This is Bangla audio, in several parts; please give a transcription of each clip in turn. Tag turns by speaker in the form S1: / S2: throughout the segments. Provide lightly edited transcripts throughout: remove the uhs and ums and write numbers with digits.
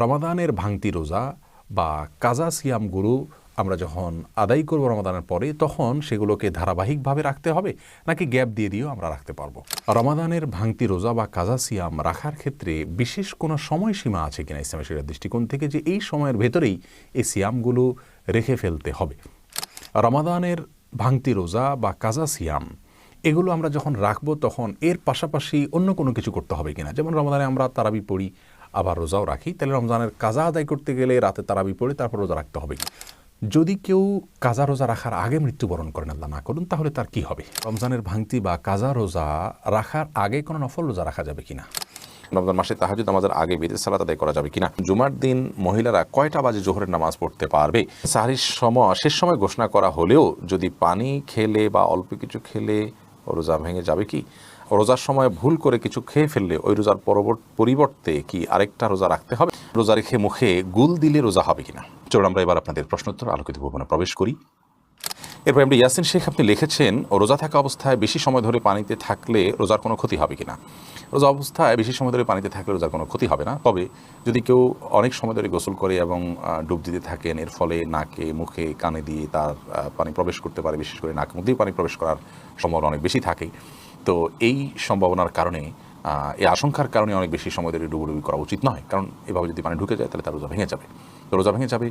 S1: রমাদানের ভাঙতি রোজা বা কাজা সিয়ামগুলো আমরা যখন আদায় করব রমাদানের পরে, তখন সেগুলোকে ধারাবাহিকভাবে রাখতে হবে নাকি গ্যাপ দিয়ে দিয়েও আমরা রাখতে পারবো? রমাদানের ভাঙতি রোজা বা কাজা সিয়াম রাখার ক্ষেত্রে বিশেষ কোনো সময়সীমা আছে কিনা ইসলামের শরীয়তের দৃষ্টিকোণ থেকে, যে এই সময়ের ভেতরেই এই সিয়ামগুলো রেখে ফেলতে হবে? রমাদানের ভাঙতি রোজা বা কাজা সিয়াম এগুলো আমরা যখন রাখবো, তখন এর পাশাপাশি অন্য কোনো কিছু করতে হবে কিনা? যেমন রমাদানে আমরা তারাবি পড়ি, আবার রোজাও রাখি, তাহলে রমজানের কাজা আদায় করতে গেলে রাতে তারাবি পড়ে তারপর রোজা রাখতে হবে। যদি কেউ কাজা রোজা রাখার আগে মৃত্যুবরণ করেন, আল্লাহ না করুন, তাহলে তার কি হবে? রমজানের ভাঙতি বা কাজা রোজা রাখার আগে কোনো নফল রোজা রাখা যাবে কিনা?
S2: রমজান মাসে তাহাজ্জুদ নামাজের আগে বিদের সালাত আদায় করা যাবে কিনা? জুমার দিন মহিলারা কয়টা বাজে জোহরের নামাজ পড়তে পারবে? সাহরির শেষ সময় ঘোষণা করা হলেও যদি পানি খেলে বা অল্প কিছু খেলে রোজা ভেঙে যাবে কি? রোজার সময় ভুল করে কিছু খেয়ে ফেললে ওই রোজার পরিবর্তে কি আরেকটা রোজা রাখতে হবে? রোজা রেখে মুখে গুল দিলে রোজা হবে কিনা? চলুন আমরা এবার আপনাদের প্রশ্নোত্তর আলোকিত ভবনে প্রবেশ করি। এরপর আমরা ইয়াসিন শেখ আপনি লিখেছেন, রোজা থাকা অবস্থায় বেশি সময় ধরে পানিতে থাকলে রোজার কোনো ক্ষতি হবে কিনা? রোজা অবস্থায় বেশি সময় ধরে পানিতে থাকলে রোজার কোনো ক্ষতি হবে না। তবে যদি কেউ অনেক সময় ধরে গোসল করে এবং ডুব দিতে থাকেন, এর ফলে নাকে, মুখে, কানে দিয়ে তার পানি প্রবেশ করতে পারে, বিশেষ করে নাক মুখ দিয়ে পানি প্রবেশ করার সম্ভাবনা অনেক বেশি থাকে। তো এই সম্ভাবনার কারণে, এই আশঙ্কার কারণে অনেক বেশি সময় ধরে ডুবুডুবি করা উচিত নয়, কারণ এভাবে যদি পানি ঢুকে যায় তাহলে তার রোজা ভেঙে যাবে। তো রোজা ভেঙে যাবে,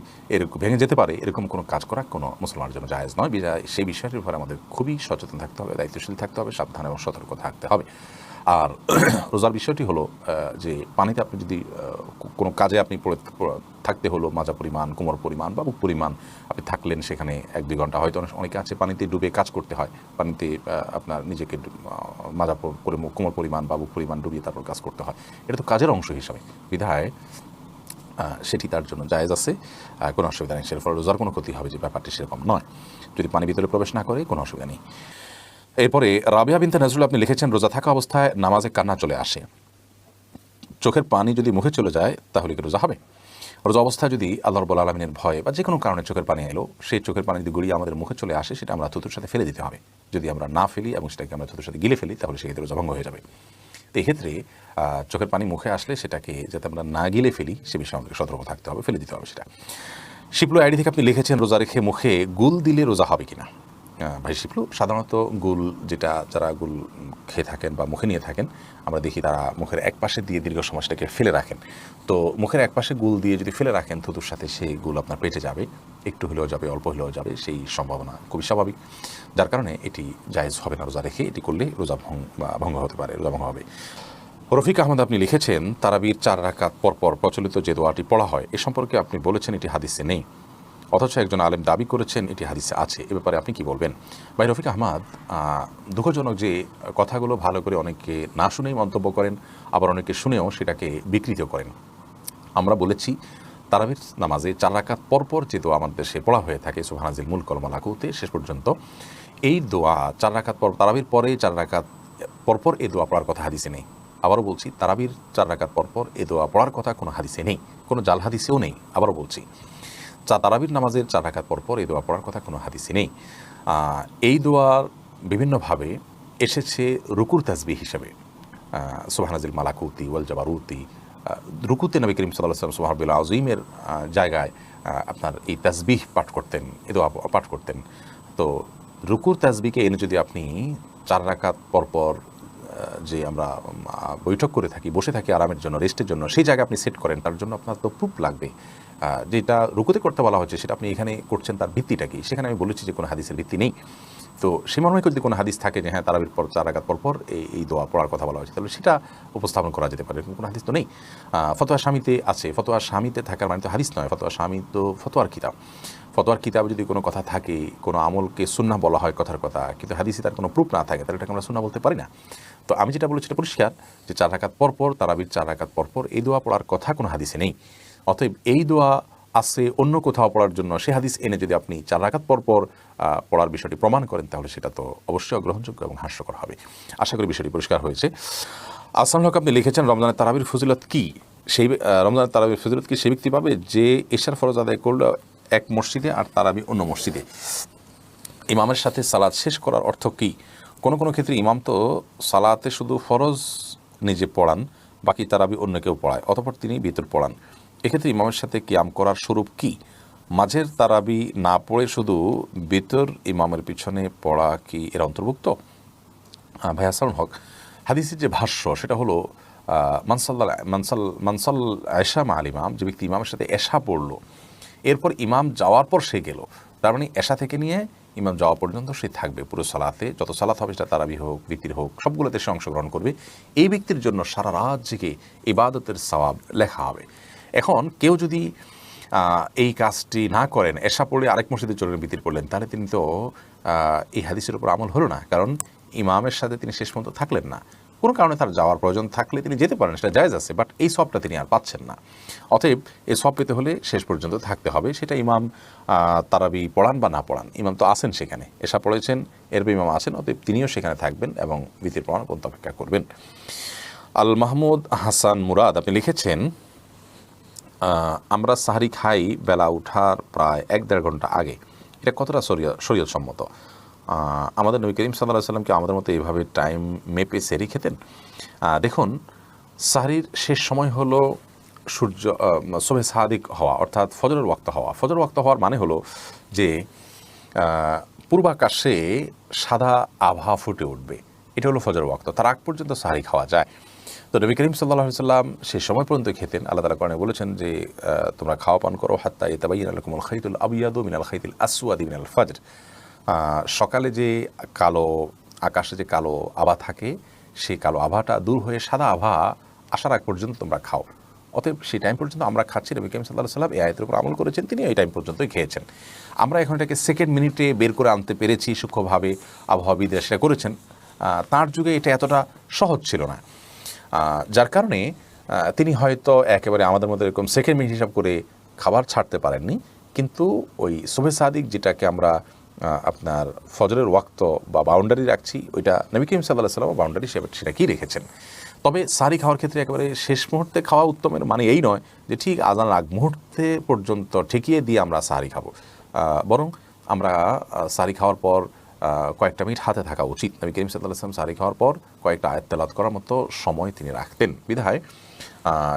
S2: ভেঙে যেতে পারে, এরকম কোনো কাজ করা কোনো মুসলমানের জন্য জায়েজ নয়। সেই বিষয়টির উপরে আমাদের খুবই সচেতন থাকতে হবে, দায়িত্বশীল থাকতে হবে, সাবধান এবং সতর্ক থাকতে হবে। আর রোজার বিষয়টি হলো যে পানিতে আপনি যদি কোনো কাজে আপনি থাকতে হলো মাজা পরিমাণ, কোমর পরিমাণ বা বুক পরিমাণ আপনি থাকলেন, সেখানে 1-2 ঘন্টা, হয়তো অনেকে আছে পানিতে ডুবে কাজ করতে হয়, পানিতে আপনার নিজেকে মাজা কোমর পরিমাণ বা বুক পরিমাণ ডুবিয়ে তারপর কাজ করতে হয়, এটা তো কাজের অংশ হিসাবে, বিধায় সেটি তার জন্য জায়েজ আছে, কোনো অসুবিধা নেই। সের ফলে রোজার কোনো ক্ষতি হবে যে ব্যাপারটি সেরকম নয়, যদি পানি ভিতরে প্রবেশ না করে কোনো অসুবিধা নেই। এরপরে রাবিয়া বিনতে নজরুল আপনি লিখেছেন, রোজা থাকা অবস্থায় নামাজে কান্না চলে আসে, চোখের পানি যদি মুখে চলে যায় তাহলে কি রোজা হবে? রোজা অবস্থায় যদি আল্লাহ রাব্বুল আলামিনের ভয়ে বা যে কোনো কারণে চোখের পানি এলো, সেই চোখের পানি যদি গড়িয়ে আমাদের মুখে চলে আসে, সেটা আমরা থুতুর সাথে ফেলে দিতে হবে। যদি আমরা না ফেলি এবং সেটাকে আমরা থুতুর সাথে গিলে ফেলি, তাহলে সেক্ষেত্রে রোজা ভঙ্গ হয়ে যাবে। তো এক্ষেত্রে চোখের পানি মুখে আসলে সেটাকে যাতে আমরা না গিলে ফেলি সে বিষয়ে আমাদের সতর্ক থাকতে হবে, ফেলে দিতে হবে সেটা। শিপলু আইডি থেকে আপনি লিখেছেন, রোজা রেখে মুখে গুল দিলে রোজা হবে কিনা? ভাই শিপলু, সাধারণত গুল যারা গুল খেয়ে থাকেন বা মুখে নিয়ে থাকেন, আমরা দেখি তারা মুখের এক পাশে দিয়ে দীর্ঘ সময় সেটাকে ফেলে রাখেন। তো মুখের এক পাশে গুল দিয়ে যদি ফেলে রাখেন, থুতুর সাথে সেই গুল আপনার পেটে যাবে, একটু হলেও যাবে, অল্প হলেও যাবে, সেই সম্ভাবনা খুবই স্বাভাবিক, যার কারণে এটি জায়েজ হবে না। রোজা রেখে এটি করলে রোজা ভঙ্গ হতে পারে, রোজা ভঙ্গ হবে। রফিক আহমদ আপনি লিখেছেন, তারাবির 4 রাকাত পরপর প্রচলিত যে দোয়াটি পড়া হয়, এ সম্পর্কে আপনি বলেছেন এটি হাদিসে নেই, অথচ একজন আলেম দাবি করেছেন এটি হাদিসে আছে, এ ব্যাপারে আপনি কি বলবেন? ভাই রফিক আহমদ, দুঃখজনক যে কথাগুলো ভালো করে অনেকে না শুনেই মন্তব্য করেন, আবার অনেকে শুনেও সেটাকে বিকৃত করেন। আমরা বলেছি তারাবির নামাজে 4 রাকাত পরপর যে দোয়া আমাদের দেশে পড়া হয়ে থাকে, সুবহানাজিল মুলক ওয়াল মালাকুতে শেষ পর্যন্ত, এই দোয়া 4 রাকাত পর, তারাবির পরে 4 রাকাত পরপর এই দোয়া পড়ার কথা হাদিসে নেই। আবারও বলছি, তারাবির 4 রাকাত পরপর এই দোয়া পড়ার কথা কোনো হাদিসে নেই, কোনো জাল হাদিসেও নেই। আবারও বলছি, তারাবির নামাজের 4 রাকাত পরপর এই দোয়া পড়ার কথা কোনো হাদিসে নেই। এই দোয়ার বিভিন্নভাবে এসেছে রুকুর তাসবিহ হিসেবে, সুবহানাজিল মালাকুতি ওয়াল জাবারুতি। রুকুতে নবী করিম সাল্লাল্লাহু আলাইহি ওয়াসাল্লাম সুবহানাল্লাহিল আযীমের জায়গায় আপনার এই তাসবিহ পাঠ করতেন, এই দোয়া পাঠ করতেন। তো রুকুর তাসবিহকে এনে যদি আপনি 4 রাকাত পরপর যে আমরা বৈঠক করে থাকি, বসে থাকি আরামের জন্য, রেস্টের জন্য, সেই জায়গায় আপনি সেট করেন, তার জন্য আপনার তো প্রুফ লাগবে। যেটা রুকুতে করতে বলা হচ্ছে সেটা আপনি এখানে করছেন, তার ভিত্তিটা কি? সেখানে আমি বলেছি যে কোনো হাদিসের ভিত্তি নেই। তো সে মর্মে যদি কোনো হাদিস থাকে যে হ্যাঁ তারাবির পর 4 রাকাত পরপর এই দোয়া পড়ার কথা বলা হয়েছে, তাহলে সেটা উপস্থাপন করা যেতে পারে। কোনো হাদিস তো নেই। ফতোয়া স্বামীতে আছে, ফতোয়া স্বামীতে থাকার মানে তো হাদিস নয়, ফতোয়া স্বামী তো ফতোয়ার কিতাব। ফতোয়ার কিতাবে যদি কোনো কথা থাকে, কোনো আমলকে সুন্নাহ বলা হয় কথার কথা, কিন্তু হাদিসে তার কোনো প্রুফ না থাকে, তাহলে এটাকে আমরা সুন্নাহ বলতে পারি না। তো আমি যেটা বলেছি এটা পরিষ্কার যে 4 রাকাত পরপর, তারাবির 4 রাকাত পরপর এই দোয়া পড়ার কথা কোনো হাদিসে নেই। অতএব এই দোয়া আছে অন্য কোথাও পড়ার জন্য, সে হাদিস এনে যদি আপনি 4 রাকাত পরপর পড়ার বিষয়টি প্রমাণ করেন, তাহলে সেটা তো অবশ্যই অগ্রহণযোগ্য এবং হাস্যকর হবে। আশা করি বিষয়টি পরিষ্কার হয়েছে। আসসালামু আলাইকুম, আপনি লিখেছেন, রমজানের তারাবির ফজিলত কি? রমজানের তারাবির ফজিলত কি সেই ব্যক্তি পাবে যে এশার ফরজ আদায় করলো এক মসজিদে আর তারাবি অন্য মসজিদে? ইমামের সাথে সালাত শেষ করার অর্থ কি? কোনো কোনো ক্ষেত্রে ইমাম তো সালাতে শুধু ফরজ নিজে পড়ান, বাকি তারাবি অন্য কেউ পড়ায়, অতঃপর তিনি ভিতর পড়ান, এক্ষেত্রে ইমামের সাথে কিয়াম করার স্বরূপ কি? মাঝের তারাবি না পড়ে শুধু বিতর ইমামের পিছনে পড়া কি এর অন্তর্ভুক্ত? ভাই হাসানুল হক, হাদিসের যে ভাষ্য সেটা হলো মানসাল এশা মা আল ইমাম, যে ব্যক্তি ইমামের সাথে এশা পড়লো, এরপর ইমাম যাওয়ার পর সে গেল, তার মানে এশা থেকে নিয়ে ইমাম যাওয়া পর্যন্ত সে থাকবে পুরো সালাতে, যত সালাত হবে সেটা তারাবি হোক বিতির হোক সবগুলোতে সে অংশগ্রহণ করবে। এই ব্যক্তির জন্য সারা রাত জেগে ইবাদতের সওয়াব লেখা হবে। এখন কেউ যদি এই কাজটি না করেন, এশা পড়ে আরেক মসজিদে চলে বিতির পড়লেন, তাহলে তিনি তো এই হাদিসের উপর আমল হলো না, কারণ ইমামের সাথে তিনি শেষ পর্যন্ত থাকলেন না। কোনো কারণে তার যাওয়ার প্রয়োজন থাকলে তিনি যেতে পারেন, সেটা জায়েজ আছে, বাট এই সবটা তিনি আর পাচ্ছেন না। অতএব এই সব পেতে হলে শেষ পর্যন্ত থাকতে হবে, সেটা ইমাম তারাবি পড়ান বা না পড়ান। ইমাম তো আসেন সেখানে, এশা পড়েছেন, এরপর ইমাম আসেন, অতএব তিনিও সেখানে থাকবেন এবং বিতির পড়ানো পর্যন্ত অপেক্ষা করবেন। আল মাহমুদ হাসান মুরাদ, আপনি লিখেছেন আমরা সাহারি খাই বেলা উঠার প্রায় 1-1.5 ঘন্টা আগে, এটা কতটা শরীয়ত সম্মত? আমাদের নবী করিম সাল্লাল্লাহু আলাইহি ওয়াসাল্লাম কি আমাদের মতো এইভাবে টাইম মেপে সেহরি খেতেন? দেখুন, সাহরির শেষ সময় হলো সূর্য সুবহে সাদিক হওয়া, অর্থাৎ ফজরের ওয়াক্ত হওয়া। ফজরের ওয়াক্ত হওয়ার মানে হলো যে পূর্বাকাশে সাদা আভা ফুটে উঠবে, এটা হলো ফজরের ওয়াক্ত, তার আগ পর্যন্ত সাহরি খাওয়া যায়। তো নবী করিম সাল্লাল্লাহু আলাইহি ওয়াসাল্লাম সেই সময় পর্যন্ত খেতেন। আল্লাহ তাআলা কোরআনে বলেছেন যে তোমরা খাওয়া পান করো হাত্তা ইয়াতাবাইয়ানা লাকুমুল খাইতুল আবিয়াদু মিনাল খাইতিল আসওয়াদি মিনাল ফাজর। সকালে যে কালো আকাশে যে কালো আভা থাকে, সেই কালো আভাটা দূর হয়ে সাদা আভা আসার আগ পর্যন্ত তোমরা খাও। অতএব সেই টাইম পর্যন্ত আমরা খাচ্ছি, নবী করিম সাল্লাল্লাহু আলাইহি ওয়াসাল্লাম এই আয়াতের উপর আমল করেছেন, তিনি এই টাইম পর্যন্তই খেয়েছেন। আমরা এখন এটাকে সেকেন্ড মিনিটে বের করে আনতে পেরেছি, সূক্ষ্মভাবে আবহাওয়াবিদরা সেটা করেছেন। তার যুগে এটা এতটা সহজ ছিল না, যার কারণে তিনি হয়তো একেবারে আমাদের মধ্যে এরকম সেকেন্ড মিনিট হিসাব করে খাবার ছাড়তে পারেননি, কিন্তু ওই সুবহে সাদিক যেটাকে আমরা আপনার ফজরের ওয়াক্ত বা বাউন্ডারি রাখছি, ওইটা নবী করিম সাল্লাল্লাহু আলাইহি ওয়াসাল্লাম বাউন্ডারি সেটা কি রেখেছেন। তবে সাহরি খাওয়ার ক্ষেত্রে একেবারে শেষ মুহূর্তে খাওয়া উত্তমের মানে এই নয় যে ঠিক আজানের আগ মুহূর্তে পর্যন্ত ঠেকিয়ে দিয়ে আমরা সাহরি খাবো, বরং আমরা সাহরি খাওয়ার পর কয়েকটা মিনিট হাতে থাকা উচিত। নবী করিম সাল্লাল্লাহু আলাইহি ওয়াসাল্লাম সাহরি খাওয়ার পর কয়েকটা আয়াত তেলাওয়াত করার মতো সময় তিনি রাখতেন, বিধায়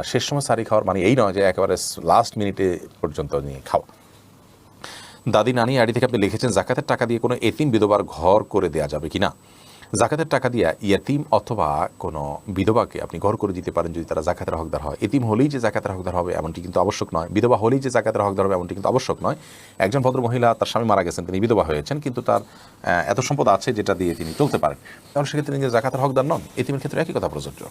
S2: শেষ সময় সাহরি খাওয়ার মানে এই নয় যে একেবারে লাস্ট মিনিটে পর্যন্ত নিয়ে খাওয়া। দাদি নানি আইডি থেকে আপনি লিখেছেন জাকাতের টাকা দিয়ে কোনো এতিম বিধবার ঘর করে দেওয়া যাবে কিনা? জাকাতের টাকা দিয়ে ইয়াতিম অথবা কোনো বিধবাকে আপনি ঘর করে দিতে পারেন যদি তারা জাকাতের হকদার হয়। এতিম হলেই যে জাকাতের হকদার হবে এমনটি কিন্তু আবশ্যক নয়, বিধবা হলেই যে জাকাতের হকদার হবে এমনটি কিন্তু আবশ্যক নয়। একজন ভদ্র মহিলা, তার স্বামী মারা গেছেন, তিনি বিধবা হয়েছেন, কিন্তু তার এত সম্পদ আছে যেটা দিয়ে তিনি চলতে পারেন, তাহলে সেক্ষেত্রে তিনি জাকাতের হকদার নন। এতিমের ক্ষেত্রে একই কথা প্রযোজ্য।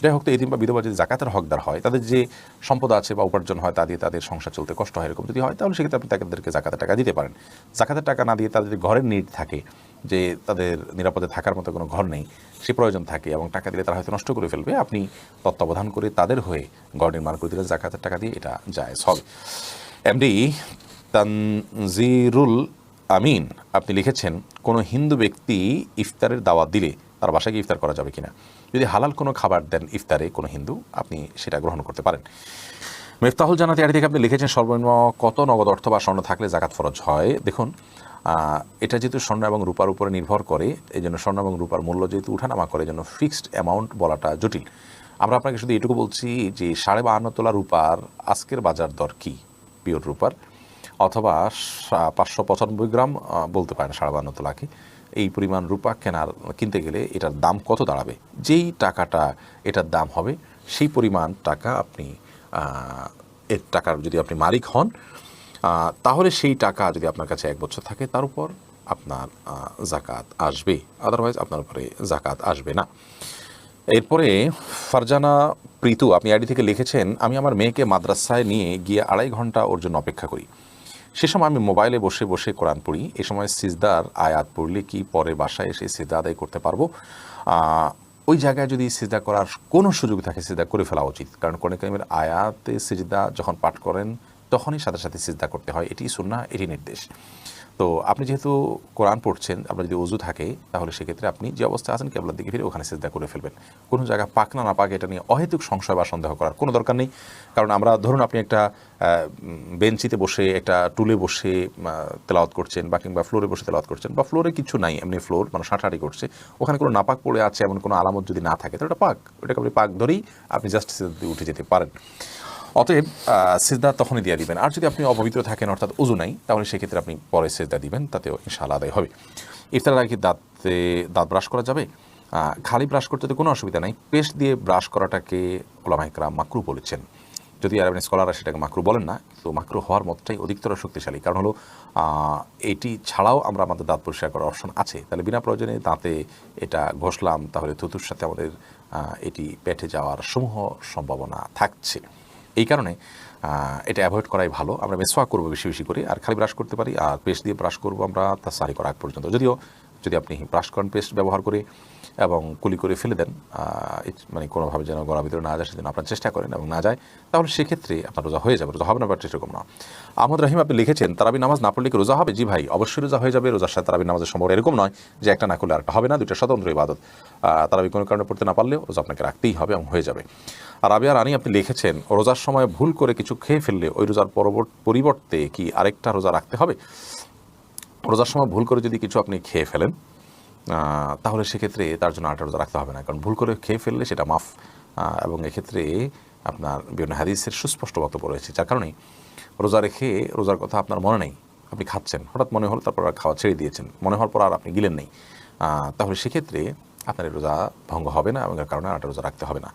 S2: যাই হোক, তো এতিম বা বিধবা যদি জাকাতের হকদার হয়, তাদের যে সম্পদ আছে বা উপার্জন হয় তা দিয়ে তাদের সংসার চলতে কষ্ট হয়, এরকম যদি হয়, তাহলে সেক্ষেত্রে আপনি তাদেরকে জাকাতের টাকা দিতে পারেন। জাকাতের টাকা না দিয়ে তাদের ঘরের নিড থাকে, যে তাদের নিরাপদে থাকার মতো কোনো ঘর নেই, সে প্রয়োজন থাকে এবং টাকা দিলে তারা হয়তো নষ্ট করে ফেলবে, আপনি তত্ত্বাবধান করে তাদের হয়ে ঘর নির্মাণ করে দিলে জাকাতের টাকা দিয়ে এটা জায়েজ হবে। এমডি তানজিরুল আমিন, আপনি লিখেছেন কোনো হিন্দু ব্যক্তি ইফতারের দাওয়াত দিলে তার বাসায় গিয়ে ইফতার করা যাবে কিনা? যদি হালাল কোনো খাবার দেন ইফতারে কোনো হিন্দু, আপনি সেটা গ্রহণ করতে পারেন। মিফতাহুল জান্নাত এর থেকে আপনি লিখেছেন সর্বনিম্ন কত নগদ অর্থ বা স্বর্ণ থাকলে জাকাত ফরজ হয়? দেখুন, এটা যেহেতু স্বর্ণ এবং রূপার উপরে নির্ভর করে, এই জন্য স্বর্ণ এবং রূপার মূল্য যেহেতু উঠানামা করে, এই জন্য ফিক্সড অ্যামাউন্ট বলাটা জটিল। আমরা আপনাকে শুধু এটুকু বলছি যে 52.5 তোলা রূপার আজকের বাজার দর কী পিওর রূপার, অথবা 595 গ্রাম বলতে পারেন 52.5 তোলাকে, এই পরিমাণ রূপা কিনতে গেলে এটার দাম কত দাঁড়াবে? যেই টাকাটা এটার দাম হবে সেই পরিমাণ টাকা আপনি এর টাকার যদি আপনি মালিক হন, তাহলে সেই টাকা যদি আপনার কাছে 1 বছর থাকে তার উপর আপনার জাকাত আসবে, আদারওয়াইজ আপনার উপরে জাকাত আসবে না। এরপরে ফারজানা প্রীতু, আপনি আইডি থেকে লিখেছেন আমি আমার মেয়েকে মাদ্রাসায় নিয়ে গিয়ে 2.5 ঘন্টা ওর জন্য অপেক্ষা করি। সে সময় আমি মোবাইলে বসে বসে কোরআন পড়ি। এ সময় সিজদার আয়াত পড়লে কি পরে বাসায় এসে সিজদা আদায় করতে পারবো? ওই জায়গায় যদি সিজদা করার কোনো সুযোগ থাকে সিজদা করে ফেলা উচিত, কারণ কোরআন কারীমের আয়াতে সিজদা যখন পাঠ করেন তখনই সাথে সাথে সিজদা করতে হয়, এটি সুন্নাহ, এটি নির্দেশ। তো আপনি যেহেতু কোরআন পড়ছেন, আপনার যদি ওযু থাকে তাহলে সেক্ষেত্রে আপনি যে অবস্থায় আছেন কিবলার দিকে ফিরে ওখানে সিজদা করে ফেলবেন। কোনো জায়গা পাক না পাক এটা নিয়ে অহেতুক সংশয় বা সন্দেহ করার কোনো দরকার নেই। কারণ আমরা ধরুন আপনি একটা বেঞ্চিতে বসে, একটা টুলে বসে তেলাওয়াত করছেন, বা কিংবা ফ্লোরে বসে তেলাওয়াত করছেন, বা ফ্লোরে কিছু নাই, এমনি ফ্লোর মানে হাঁটাহাঁটি করছে, ওখানে কোনো নাপাক পড়ে আছে এমন কোনো আলামত যদি না থাকে তাহলে ওটা পাক, ওটাকে আপনি পাক ধরেই আপনি জাস্ট সিজদা উঠে যেতে পারেন। অতএব সিজদা তখনই দিয়ে দিবেন। আর যদি আপনি অপবিত্র থাকেন অর্থাৎ উযু নাই, তাহলে সেক্ষেত্রে আপনি পরে সিজদা দিবেন, তাতেও ইনশাআল্লাহ আদায় হবে। ইফতারের আগে কি দাঁত ব্রাশ করা যাবে? খালি ব্রাশ করতে তো কোনো অসুবিধা নাই। পেস্ট দিয়ে ব্রাশ করাটাকে উলামায়ে কেরাম মাকরু বলেছেন। যদি আরবেন স্কলাররা সেটাকে মাকরু বলেন না, তো মাকরু হওয়ার মতটাই অধিকতর শক্তিশালী। কারণ হলো এটি ছাড়াও আমরা আমাদের দাঁত পরিষ্কার করার অপশন আছে। তাহলে বিনা প্রয়োজনে দাঁতে এটা ঘষলাম, তাহলে থুতুর সাথে আমাদের এটি পেটে যাওয়ার সমূহ সম্ভাবনা থাকছে। এই কারণে এটা অ্যাভয়েড করাই ভালো। আমরা মেসওয়াক করবো বেশি বেশি করে, আর খালি ব্রাশ করতে পারি, আর পেস্ট দিয়ে ব্রাশ করবো আমরা তার সারি করা আগ পর্যন্ত। যদিও যদি আপনি ব্রাশ করেন পেস্ট ব্যবহার করে এবং কুলি করে ফেলে দেন, মানে কোনোভাবে যেন গলার ভিতরে না যায় সেজন্য আপনার চেষ্টা করেন এবং না যায়, তাহলে সেক্ষেত্রে আপনার রোজা হয়ে যাবে। রোজা হবে না ব্যাপারটা সেরকম না। আহমদ রাহিম আপনি লিখেছেন, তারাবি নামাজ না পড়লে কি রোজা হবে? জি ভাই, অবশ্যই রোজা হয়ে যাবে। রোজার সাথে তারাবি নামাজের সম্পর্ক এরকম নয় যে একটা না করলে আরেকটা হবে না, দুইটা স্বতন্ত্র ইবাদত। তারাবি কোনো কারণে পড়তে না পারলেও রোজা আপনাকে রাখতেই হবে এবং হয়ে যাবে। আর রাবিয়া রানী আপনি লিখেছেন, রোজার সময় ভুল করে কিছু খেয়ে ফেললে ওই রোজার পরিবর্তে কি আরেকটা রোজা রাখতে হবে? রোজার সময় ভুল করে যদি কিছু আপনি খেয়ে ফেলেন, তাহলে সেক্ষেত্রে তার জন্য আরেকটা রোজা রাখতে হবে না, কারণ ভুল করে খেয়ে ফেললে সেটা মাফ। এবং এক্ষেত্রে আপনার বিভিন্ন হাদিসের সুস্পষ্ট বক্তব্য রয়েছে, যার কারণে রোজা রেখে রোজার কথা আপনার মনে নেই, আপনি খাচ্ছেন, হঠাৎ মনে হলো, তারপর আর খাওয়া ছেড়ে দিয়েছেন, মনে হওয়ার পর আর আপনি গিলেন নেই, তাহলে সেক্ষেত্রে আপনার এই রোজা ভঙ্গ হবে না এবং এর কারণে আরেকটা রোজা রাখতে হবে না।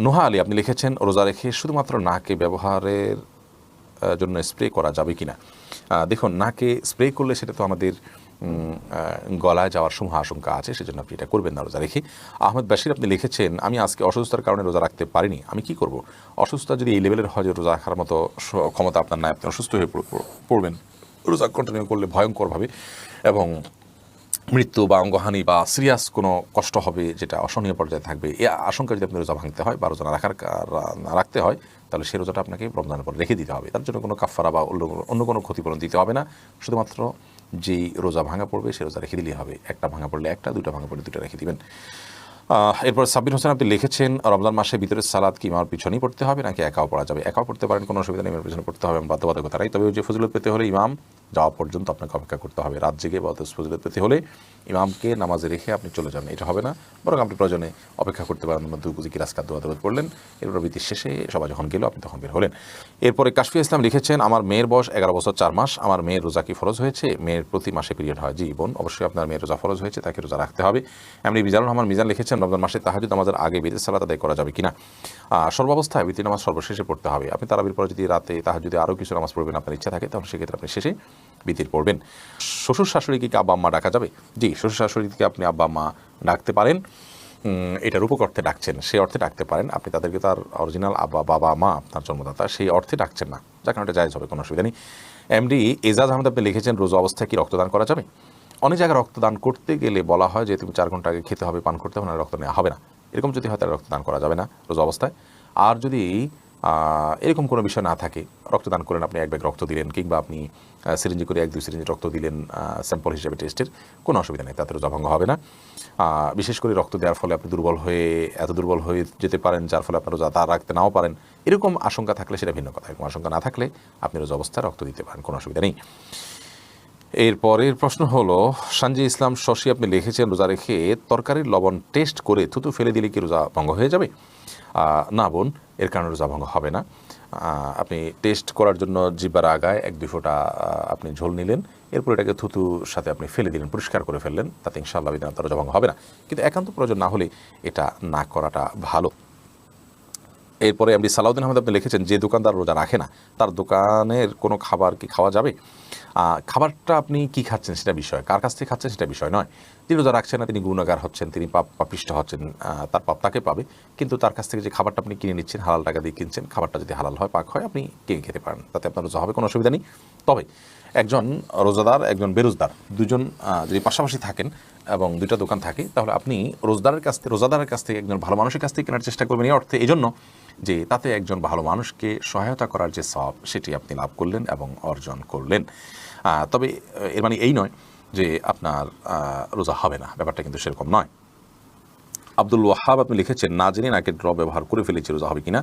S2: নুহা আলী আপনি লিখেছেন, রোজা রেখে শুধুমাত্র নাকে ব্যবহারের জন্য স্প্রে করা যাবে কিনা? দেখুন, নাকে স্প্রে করলে সেটা তো আমাদের গলায় যাওয়ার সমূহ আশঙ্কা আছে, সেজন্য আপনি এটা করবেন না রোজা রেখে। আহমেদ বাশির আপনি লিখেছেন, আমি আজকে অসুস্থতার কারণে রোজা রাখতে পারিনি, আমি কি করব? অসুস্থতা যদি এই লেভেলের হয় যে রোজা রাখার মতো ক্ষমতা আপনার নাই, আপনি অসুস্থ হয়ে পড়বেন রোজা কন্টিনিউ করলে ভয়ঙ্করভাবে, এবং মৃত্যু বা অঙ্গহানি বা সিরিয়াস কোনো কষ্ট হবে যেটা অসহনীয় পর্যায়ে থাকবে, এই আশঙ্কা যদি আপনি রোজা ভাঙতে হয় বা রোজা না রাখতে হয়, তাহলে সেই রোজাটা আপনাকে রমজানের পর রেখে দিতে হবে। তার জন্য কোনো কাফারা বা অন্য কোনো ক্ষতিপূরণ দিতে হবে না, শুধুমাত্র যেই রোজা ভাঙা পড়বে সে রোজা রেখে দিলেই হবে। একটা ভাঙা পড়লে একটা, দুটো ভাঙা পড়লে দুটো রেখে দিবেন। এরপর সাব্বির হোসেন আপনি লিখেছেন, রমজান মাসে ভিতরের সালাদ কি ইমামের পিছনেই পড়তে হবে নাকি একাও পড়া যাবে? একাও পড়তে পারেন, কোনো অসুবিধা নেই, ইমামের পিছনে পড়তে হবে, বাধ্যবাধকতা নাই। তবে ওই যে ফজিলত পেতে হলে ইমাম যাওয়া পর্যন্ত আপনাকে অপেক্ষা করতে হবে। রাত জেগে বা ফজিলত পেতে হলে ইমামকে নামাজে রেখে আপনি চলে যাবেন, এটা হবে না। বরং আপনি প্রয়োজনে অপেক্ষা করতে পারেন, দুকুজি কি রাজকাত দোয়া পড়লেন, এরপর বিতির শেষে সবাই যখন গেল আপনি তখন বের হলেন। এরপরে কাশফিয়া ইসলাম লিখেছেন, আমার মেয়ের বয়স 11 বছর 4 মাস, আমার মেয়ের রোজা কি ফরজ হয়েছে? মেয়ের প্রতি মাসে পিরিয়ড হয়। জি বোন, অবশ্যই আপনার মেয়ের রোজা ফরজ হয়েছে, তাকে রোজা রাখতে হবে। এমনি মিজানুর রহমান মিজান লিখেছেন, রমজান মাসে তাহাজ্জুদ নামাজের আগে বিতির সালাত আদায় করা যাবে কিনা? সর্বাবস্থায় বিতির নামাজ সর্বশেষে পড়তে হবে। আপনি তারাবির পরে যদি রাতে তাহাজ্জুদে আরও কিছু নামাজ পড়বেন আপনার ইচ্ছা থাকে, তাহলে সেক্ষেত্রে আপনি শেষে বিতির পড়বেন। শ্বশুর শাশুড়িকে কি আব্বা আম্মা ডাকা যাবে? জি, শ্বশুর শাশুড়িকে আপনি আব্বা আম্মা ডাকতে পারেন, এটা রূপক অর্থে ডাকছেন, সেই অর্থে ডাকতে পারেন। আপনি তাদেরকে তার অরিজিনাল আব্বা বাবা মা আপনার জন্মদাতা সেই অর্থে ডাকছেন না, যার কারণে এটা জায়েজ হবে, কোনো অসুবিধা নেই। এমডি এজাজ আহমেদ আপনি লিখেছেন, রোজা অবস্থায় কি রক্তদান করা যাবে? অনেক জায়গায় রক্তদান করতে গেলে বলা হয় যে তুমি 4 ঘন্টা আগে খেতে হবে, পান করতে হবে না, রক্ত নেওয়া হবে না। এরকম যদি হয় তাহলে রক্তদান করা যাবে না রোজা অবস্থায়। আর যদি এরকম কোনো বিষয় না থাকে, রক্তদান করেন, আপনি 1 ব্যাগ রক্ত দিলেন, কিংবা আপনি সিরিঞ্জি করে 1-2 সিরিঞ্জি রক্ত দিলেন স্যাম্পল হিসেবে টেস্টের, কোনো অসুবিধা নেই, তাতে রোজা ভঙ্গ হবে না। বিশেষ করে রক্ত দেওয়ার ফলে আপনি এত দুর্বল হয়ে যেতে পারেন যার ফলে আপনার রোজা তা রাখতে নাও পারেন, এরকম আশঙ্কা থাকলে সেটা ভিন্ন কথা। এরকম আশঙ্কা না থাকলে আপনি রোজা অবস্থায় রক্ত দিতে পারেন, কোনো অসুবিধা নেই। এরপরের প্রশ্ন হলো, সঞ্জয় ইসলাম শশী আপনি লিখেছেন, রোজা রেখে তরকারির লবণ টেস্ট করে থুতু ফেলে দিলে কি রোজা ভঙ্গ হয়ে যাবে? না বোন, এর কারণে রোজা ভঙ্গ হবে না। আপনি টেস্ট করার জন্য জিহ্বার আগায় 1-2 ফোঁটা আপনি ঝোল নিলেন, এরপর এটাকে থুতুর সাথে আপনি ফেলে দিলেন, পরিষ্কার করে ফেললেন, তাতে ইনশাআল্লাহ বিধান তার রোজা ভঙ্গ হবে না। কিন্তু একান্ত প্রয়োজন না হলে এটা না করাটা ভালো। এরপরে এমডি সালাউদ্দিন আহমেদ আপনি লিখেছেন, যে দোকানদার রোজা রাখে না তার দোকানের কোনো খাবার কি খাওয়া যাবে? খাবারটা আপনি কি খাচ্ছেন সেটা বিষয়, কার কাছ থেকে খাচ্ছেন সেটা বিষয় নয়। যিনি রোজা রাখছেন না তিনি গুণাগার হচ্ছেন, তিনি পাপিষ্ঠ হচ্ছেন, তার পাপ তাকে পাবে। কিন্তু তার কাছ থেকে যে খাবারটা আপনি কিনে নিচ্ছেন, হালাল টাকা দিয়ে কিনছেন, খাবারটা যদি হালাল হয়, পাক হয়, আপনি কিনে খেতে পারেন, তাতে আপনার রোজা হবে, কোনো অসুবিধা নেই। তবে একজন রোজাদার একজন বেরোজদার দুজন যদি পাশাপাশি থাকেন এবং 2টা দোকান থাকে, তাহলে আপনি রোজাদারের কাছ থেকে একজন ভালো মানুষের কাছ থেকে কেনার চেষ্টা করবেন, এই অর্থে, এই জন্য যে তাতে একজন ভালো মানুষকে সহায়তা করার যে সওয়াব সেটি আপনি লাভ করলেন এবং অর্জন করলেন। তবে এর মানে এই নয় যে আপনার রোজা হবে না, ব্যাপারটা কিন্তু সেরকম নয়। আব্দুল ওয়াহাব আপনি লিখেছেন, না জেনে নাকের ড্রপ ব্যবহার করে ফেলেছি, রোজা হবে কিনা?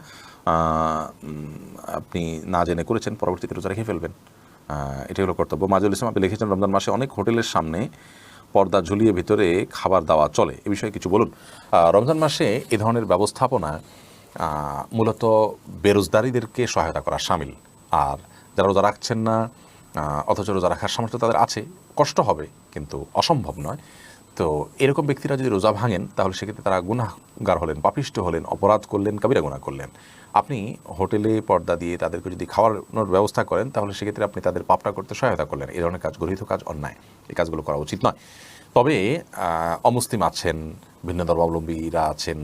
S2: আপনি না জেনে করেছেন, পরবর্তীতে রোজা রেখে ফেলবেন, এটাই হলো কর্তব্য। মাজুল ইসলাম আপনি লিখেছেন, রমজান মাসে অনেক হোটেলের সামনে পর্দা ঝুলিয়ে ভিতরে খাবার দেওয়া চলে, এ বিষয়ে কিছু বলুন। রমজান মাসে এ ধরনের ব্যবস্থাপনা মূলত বেরোজগারীদেরকে সহায়তা করা শামিল। আর যারা রোজা রাখছেন না অথচ রোজা রাখার সামর্থ্য তাদের আছে, কষ্ট হবে কিন্তু অসম্ভব নয়। তো এরকম ব্যক্তিরা যদি রোজা ভাঙেন তাহলে সেক্ষেত্রে তারা গুনাহগার হলেন, পাপিষ্ট হলেন, অপরাধ করলেন, কাবিরা গুনাহ করলেন। আপনি হোটেলে পর্দা দিয়ে তাদেরকে যদি খাওয়ানোর ব্যবস্থা করেন তাহলে সেক্ষেত্রে আপনি তাদের পাপটা করতে সহায়তা করলেন। এই ধরনের কাজ গর্হিত কাজ, অন্যায়, এই কাজগুলো করা উচিত নয়। তবে অমুসলিম আছেন, ভিন্ন ধর্মাবলম্বীরা আছেন,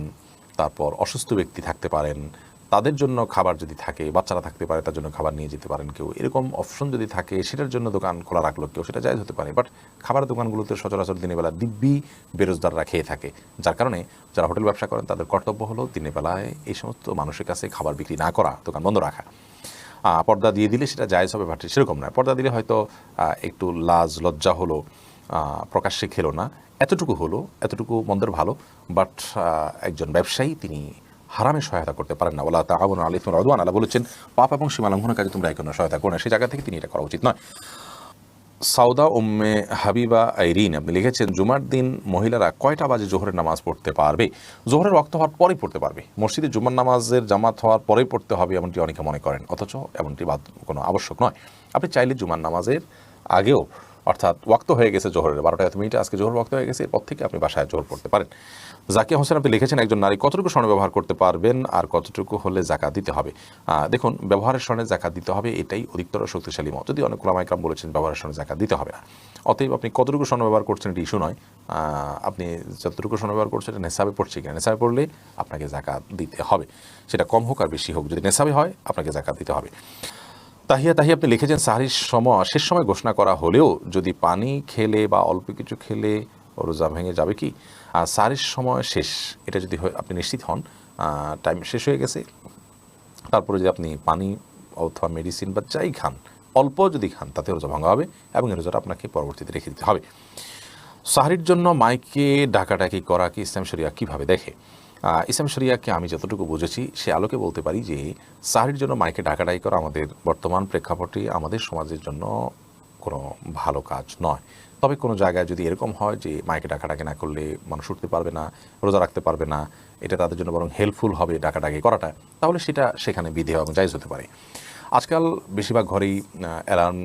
S2: তারপর অসুস্থ ব্যক্তি থাকতে পারেন, তাদের জন্য খাবার যদি থাকে, বাচ্চারা থাকতে পারে তার জন্য খাবার নিয়ে যেতে পারেন কেউ, এরকম অপশন যদি থাকে সেটার জন্য দোকান খোলা রাখলো কেউ, সেটা জায়েজ হতে পারে। বাট খাবারের দোকানগুলোতে সচরাচর দিনের বেলা দিব্যি বেরোজগাররা খেয়ে থাকে, যার কারণে যারা হোটেল ব্যবসা করেন তাদের কর্তব্য হলো দিনের বেলায় এই সমস্ত মানুষের কাছে খাবার বিক্রি না করা, দোকান বন্ধ রাখা। পর্দা দিয়ে দিলে সেটা জায়েজ হবে, বাট সেরকম নয়। পর্দা দিলে হয়তো একটু লাজ লজ্জা হলো, প্রকাশ্যে খেলো না, এতটুকু হলো, এতটুকু মন্দের ভালো। বাট একজন ব্যবসায়ী তিনি হারামে সহায়তা করতে পারেন না। ওয়ালা তাআওয়ানু আলাল ইসমি ওয়াল উদওয়ান, আল্লাহ বলেছেন পাপ এবং সীমা লঙ্ঘনের কাজে তোমরা একে অন্যের সহায়তা করো না। সেই জায়গা থেকে তিনি এটা করা উচিত নয়। সাউদা উম্মে হাবিবা আইরিন আপনি লিখেছেন, জুমার দিন মহিলারা কয়টা বাজে জোহরের নামাজ পড়তে পারবে? জোহরের ওয়াক্ত হওয়ার পরেই পড়তে পারবে। মসজিদে জুমার নামাজের জামাত হওয়ার পরেই পড়তে হবে এমনটি অনেকে মনে করেন, অথচ এমনটি কোনো আবশ্যক নয়। আপনি চাইলে জুমার নামাজের আগেও, অর্থাৎ ওয়াক্ত হয়ে গেছে জোহরের 12টা 1 মিনিটে, আজকে জোহর ওয়াক্ত হয়ে গেছে, এরপর থেকে আপনি বাসায় জোহর পড়তে পারেন। জাকিয়া হোসেন আপনি লিখেছেন, একজন নারী কতটুকু স্বর্ণ ব্যবহার করতে পারবেন আর কতটুকু হলে জাকাত দিতে হবে? দেখুন, ব্যবহারের স্বর্ণে জাকাত দিতে হবে, এটাই অধিকতর শক্তিশালী মত। যদি অনেক উলামা ইকরাম বলেছেন ব্যবহারের স্বর্ণে জাকাত দিতে হবে না। অতএব আপনি কতটুকু স্বর্ণ ব্যবহার করছেন এটি ইস্যু নয়, আপনি যতটুকু স্বর্ণ ব্যবহার করছেন এটা নেশাবে পড়ছে কিনা, নেশাবে পড়লে আপনাকে জাকাত দিতে হবে, সেটা কম হোক আর বেশি হোক, যদি নেশাবে হয় আপনাকে জাকাত দিতে হবে। তাহিয়া আপনি লিখেছেন, সাহরির শেষ সময় ঘোষণা করা হলেও যদি পানি খেলে বা অল্প কিছু খেলে রোজা ভেঙে যাবে কি? সাহরির সময় শেষ, এটা যদি আপনি নিশ্চিত হন টাইম শেষ হয়ে গেছে, তারপরে যদি আপনি পানি অথবা মেডিসিন বা যাই খান, অল্প যদি খান, তাতে রোজা ভাঙা হবে এবং এই রোজাটা আপনাকে পরবর্তীতে রেখে দিতে হবে। সাহরির জন্য মাইকে ডাকাডাকি করা কি ইসলাম শরিয়া কীভাবে দেখে? ইসলাম শরিয়াকে আমি যতটুকু বুঝেছি সে আলোকে বলতে পারি যে সাহরির জন্য মাইকে ডাকাডাকি করা আমাদের বর্তমান প্রেক্ষাপটে আমাদের সমাজের জন্য কোনো ভালো কাজ নয়। তবে কোনো জায়গায় যদি এরকম হয় যে মাইকে ডাকাডাকি না করলে মানুষ উঠতে পারবে না, রোজা রাখতে পারবে না, এটা তাদের জন্য বরং হেল্পফুল হবে ডাকাডাকি করাটা, তাহলে সেটা সেখানে বিধেয় এবং জায়েজ হতে পারে। আজকাল বেশিরভাগ ঘরেই অ্যালার্ম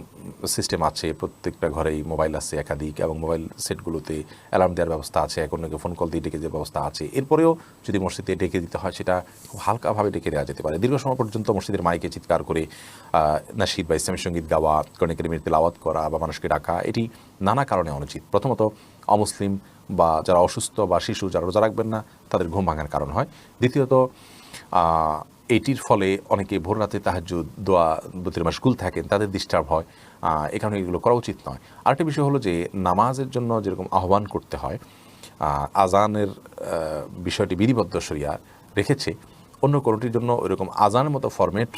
S2: সিস্টেম আছে, প্রত্যেকটা ঘরেই মোবাইল আছে একাধিক, এবং মোবাইল সেটগুলোতে অ্যালার্ম দেওয়ার ব্যবস্থা আছে, এক অন্যকে ফোন কল দিয়ে ডেকে দেওয়ার ব্যবস্থা আছে। এরপরেও যদি মসজিদে ডেকে দিতে হয় সেটা খুব হালকাভাবে ডেকে দেওয়া যেতে পারে। দীর্ঘ সময় পর্যন্ত মসজিদের মাইকে চিৎকার করে নাশিদ বা ইসলামী সঙ্গীত গাওয়া, কোরআন কারীমের তেলাওয়াত করা বা মানুষকে ডাকা, এটি নানা কারণে অনুচিত। প্রথমত অমুসলিম বা যারা অসুস্থ বা শিশু যারা রোজা রাখবেন না তাদের ঘুম ভাঙার কারণ হয়। দ্বিতীয়ত এটির ফলে অনেকে ভোর রাতে তাহাজ্জুদ দোয়া দুতির মাশগুল থাকেন, তাদের ডিস্টার্ব হয়, এ কারণে এগুলো করা উচিত নয়। আরেকটা বিষয় হলো যে নামাজের জন্য যেরকম আহ্বান করতে হয়, আজানের বিষয়টি বিধিবদ্ধ শরিয়া রেখেছে, অন্য কোনোটির জন্য ওইরকম আজানের মতো ফরম্যাট